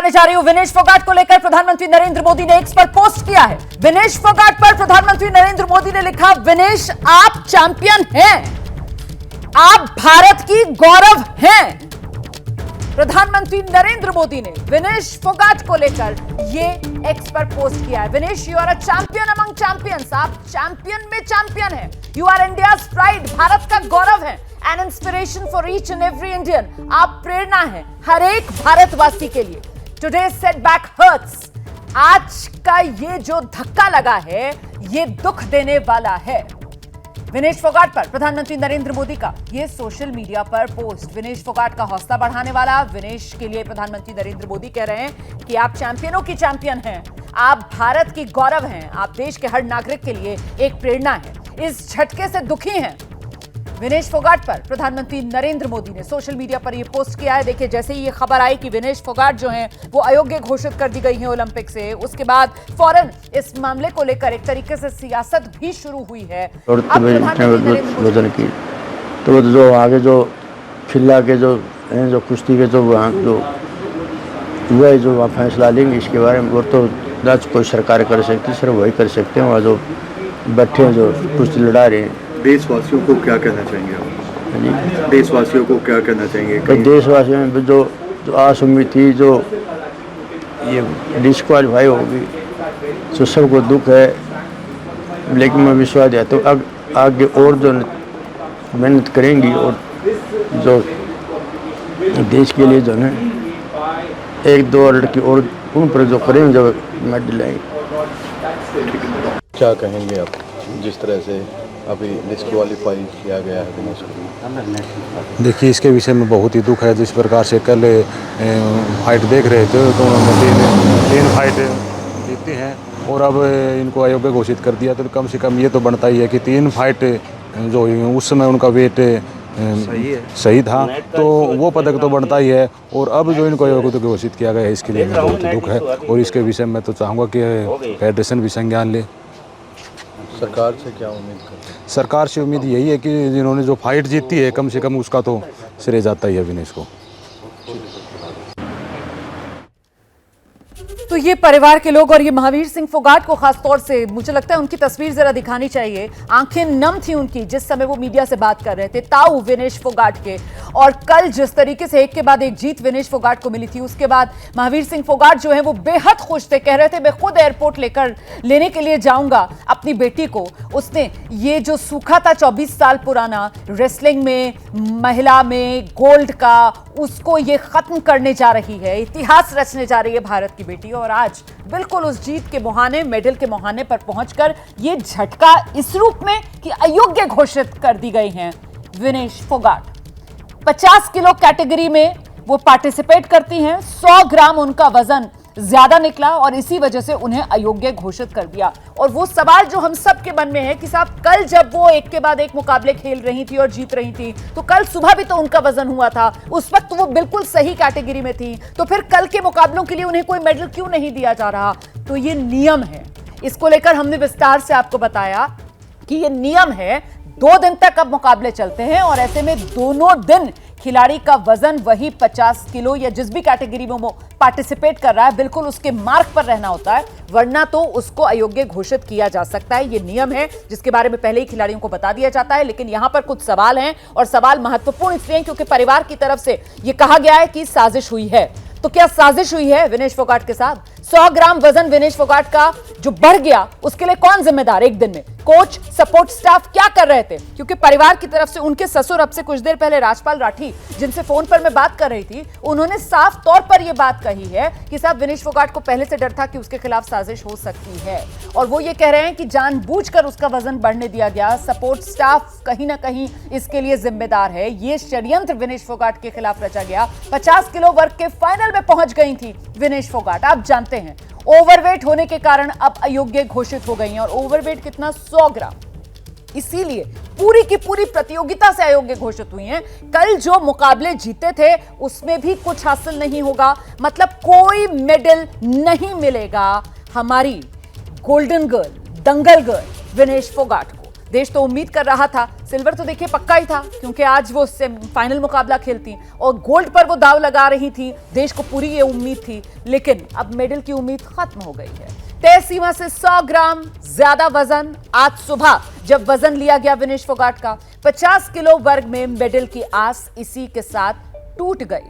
बताने जा रही हूं। विनेश फोगाट को लेकर प्रधानमंत्री नरेंद्र मोदी ने एक्स पर पोस्ट किया है। विनेश फोगाट पर प्रधानमंत्री नरेंद्र मोदी ने लिखा, विनेश आप चैंपियन हैं, आप भारत की गौरव हैं। प्रधानमंत्री नरेंद्र मोदी ने विनेश फोगाट को लेकर ये एक्स पर पोस्ट किया है। Vinesh, you are a champion among champions, आप चैंपियन में चैंपियन हैं। You are India's pride, Bharat का गौरव है। An inspiration for each and every Indian, आप प्रेरणा है हर एक भारतवासी के लिए। टुडे सेटबैक हर्ट्स, आज का ये जो धक्का लगा है ये दुख देने वाला है। विनेश फोगाट पर प्रधानमंत्री नरेंद्र मोदी का ये सोशल मीडिया पर पोस्ट विनेश फोगाट का हौसला बढ़ाने वाला। विनेश के लिए प्रधानमंत्री नरेंद्र मोदी कह रहे हैं कि आप चैंपियनों की चैंपियन हैं, आप भारत की गौरव हैं, आप देश के हर नागरिक के लिए एक प्रेरणा है। इस झटके से दुखी हैं विनेश फोगाट पर प्रधानमंत्री नरेंद्र मोदी ने सोशल मीडिया पर यह पोस्ट किया है। देखिए, जैसे ही ये खबर आई कि विनेश फोगाट जो हैं वो अयोग्य घोषित कर दी गई हैं ओलंपिक से, उसके बाद फौरन इस मामले को लेकर एक तरीके से सियासत भी शुरू हुई है। वजन की तो जो आगे जो खिला के जो कुश्ती के जो वह जो फैसला लेंगे इसके बारे में, वो तो राज्य कोई सरकार कर सकती, सिर्फ वही कर सकते हैं। वहाँ जो बैठे हैं जो कुश्ती लड़ा रहे हैं, देशवासियों को क्या कहना चाहेंगे आप? देशवासियों को क्या कहना चाहेंगे? देशवासियों में जो आस उम्मीद थी, जो ये डिस्क्वालीफाई होगी, तो सबको दुख है। लेकिन मैं विश्वास है तो आगे और जो मेहनत करेंगी और जो देश के लिए जो है एक दो लड़की और उन पर जो करेंगे, जो मेडल आएंगे। क्या कहेंगे आप जिस तरह से अभी डिस्क्वालीफाई किया गया है विनेश को? देखिए, इसके विषय में बहुत ही दुख है। जिस प्रकार से कल फाइट देख रहे थे तो उन्होंने तीन फाइट जीती हैं और अब इनको अयोग्य घोषित कर दिया, तो कम से कम ये तो बनता ही है कि तीन फाइट जो हुई उस समय उनका वेट सही था, तो वो पदक तो बनता ही है। और अब जो इनको अयोग्य घोषित किया गया है इसके लिए बहुत ही दुख है। और इसके विषय में तो चाहूँगा कि फेडरेशन भी संज्ञान ले। सरकार से क्या उम्मीद करते हैं? सरकार से उम्मीद यही है कि जिन्होंने जो फाइट जीती है कम से कम उसका तो श्रेय जाता ही है विनेश को। तो ये परिवार के लोग और ये महावीर सिंह फोगाट को खासतौर से मुझे लगता है उनकी तस्वीर जरा दिखानी चाहिए। आंखें नम थी उनकी जिस समय वो मीडिया से बात कर रहे थे, ताऊ विनेश फोगाट के। और कल जिस तरीके से एक के बाद एक जीत विनेश फोगाट को मिली थी, उसके बाद महावीर सिंह फोगाट जो है वो बेहद खुश थे। कह रहे थे मैं खुद एयरपोर्ट लेने के लिए जाऊंगा अपनी बेटी को। उसने ये जो सूखा था 24 साल पुराना रेसलिंग में, महिला में गोल्ड का, उसको ये खत्म करने जा रही है, इतिहास रचने जा रही है भारत की बेटी। और आज बिल्कुल उस जीत के मुहाने, मेडल के मुहाने पर पहुंचकर ये झटका इस रूप में कि अयोग्य घोषित कर दी गई हैं विनेश फोगाट। 50 किलो कैटेगरी में वो पार्टिसिपेट करती हैं, 100 ग्राम उनका वजन ज्यादा निकला और इसी वजह से उन्हें अयोग्य घोषित कर दिया। और वो सवाल जो हम सब के मन में है कि साहब कल जब वो एक के बाद एक मुकाबले खेल रही थी और जीत रही थी, तो कल सुबह भी तो उनका वजन हुआ था, उस वक्त वो बिल्कुल सही कैटेगरी में थी, तो फिर कल के मुकाबलों के लिए उन्हें कोई मेडल क्यों नहीं दिया जा रहा? तो ये नियम है। इसको लेकर हमने विस्तार से आपको बताया कि ये नियम है। 2 दिन तक अब मुकाबले चलते हैं और ऐसे में दोनों दिन खिलाड़ी का वजन वही 50 किलो या जिस भी कैटेगरी में वो पार्टिसिपेट कर रहा है बिल्कुल उसके मार्क पर रहना होता है, वरना तो उसको अयोग्य घोषित किया जा सकता है। ये नियम है जिसके बारे में पहले ही खिलाड़ियों को बता दिया जाता है। लेकिन यहां पर कुछ सवाल हैं और सवाल महत्वपूर्ण इसलिए क्योंकि परिवार की तरफ से यह कहा गया है कि साजिश हुई है। तो क्या साजिश हुई है विनेश फोगाट के साथ? 100 ग्राम वजन विनेश फोगाट का जो बढ़ गया उसके लिए कौन जिम्मेदार? एक दिन में कोच, सपोर्ट स्टाफ क्या कर रहे थे? क्योंकि परिवार की तरफ से उनके ससुर अब से कुछ देर पहले राजपाल राठी, जिनसे फोन पर मैं बात कर रही थी, उन्होंने साफ तौर पर यह बात कही है कि साहब विनेश फोगाट को पहले से डर था कि उसके खिलाफ साजिश हो सकती है। और वो ये कह रहे हैं कि जानबूझकर उसका वजन बढ़ने दिया गया, सपोर्ट स्टाफ कहीं ना कहीं इसके लिए जिम्मेदार है। ये षड्यंत्र विनेश फोगाट के खिलाफ रचा गया। 50 किलो वर्ग के फाइनल में पहुंच गई थी विनेश फोगाट। आप जानते हैं ओवरवेट होने के कारण अब अयोग्य घोषित हो गई हैं। और ओवरवेट कितना? 100 ग्राम। इसीलिए पूरी की पूरी प्रतियोगिता से अयोग्य घोषित हुई हैं। कल जो मुकाबले जीते थे उसमें भी कुछ हासिल नहीं होगा, मतलब कोई मेडल नहीं मिलेगा हमारी गोल्डन गर्ल, दंगल गर्ल विनेश फोगाट को। देश तो उम्मीद कर रहा था, सिल्वर तो देखिए पक्का ही था क्योंकि आज वो फाइनल मुकाबला खेलती और गोल्ड पर वो दाव लगा रही थी, देश को पूरी ये उम्मीद थी, लेकिन अब मेडल की उम्मीद खत्म हो गई है। तय सीमा से 100 ग्राम ज्यादा वजन। आज सुबह जब वजन लिया गया विनेश फोगाट का, 50 किलो वर्ग में मेडल की आस इसी के साथ टूट गई।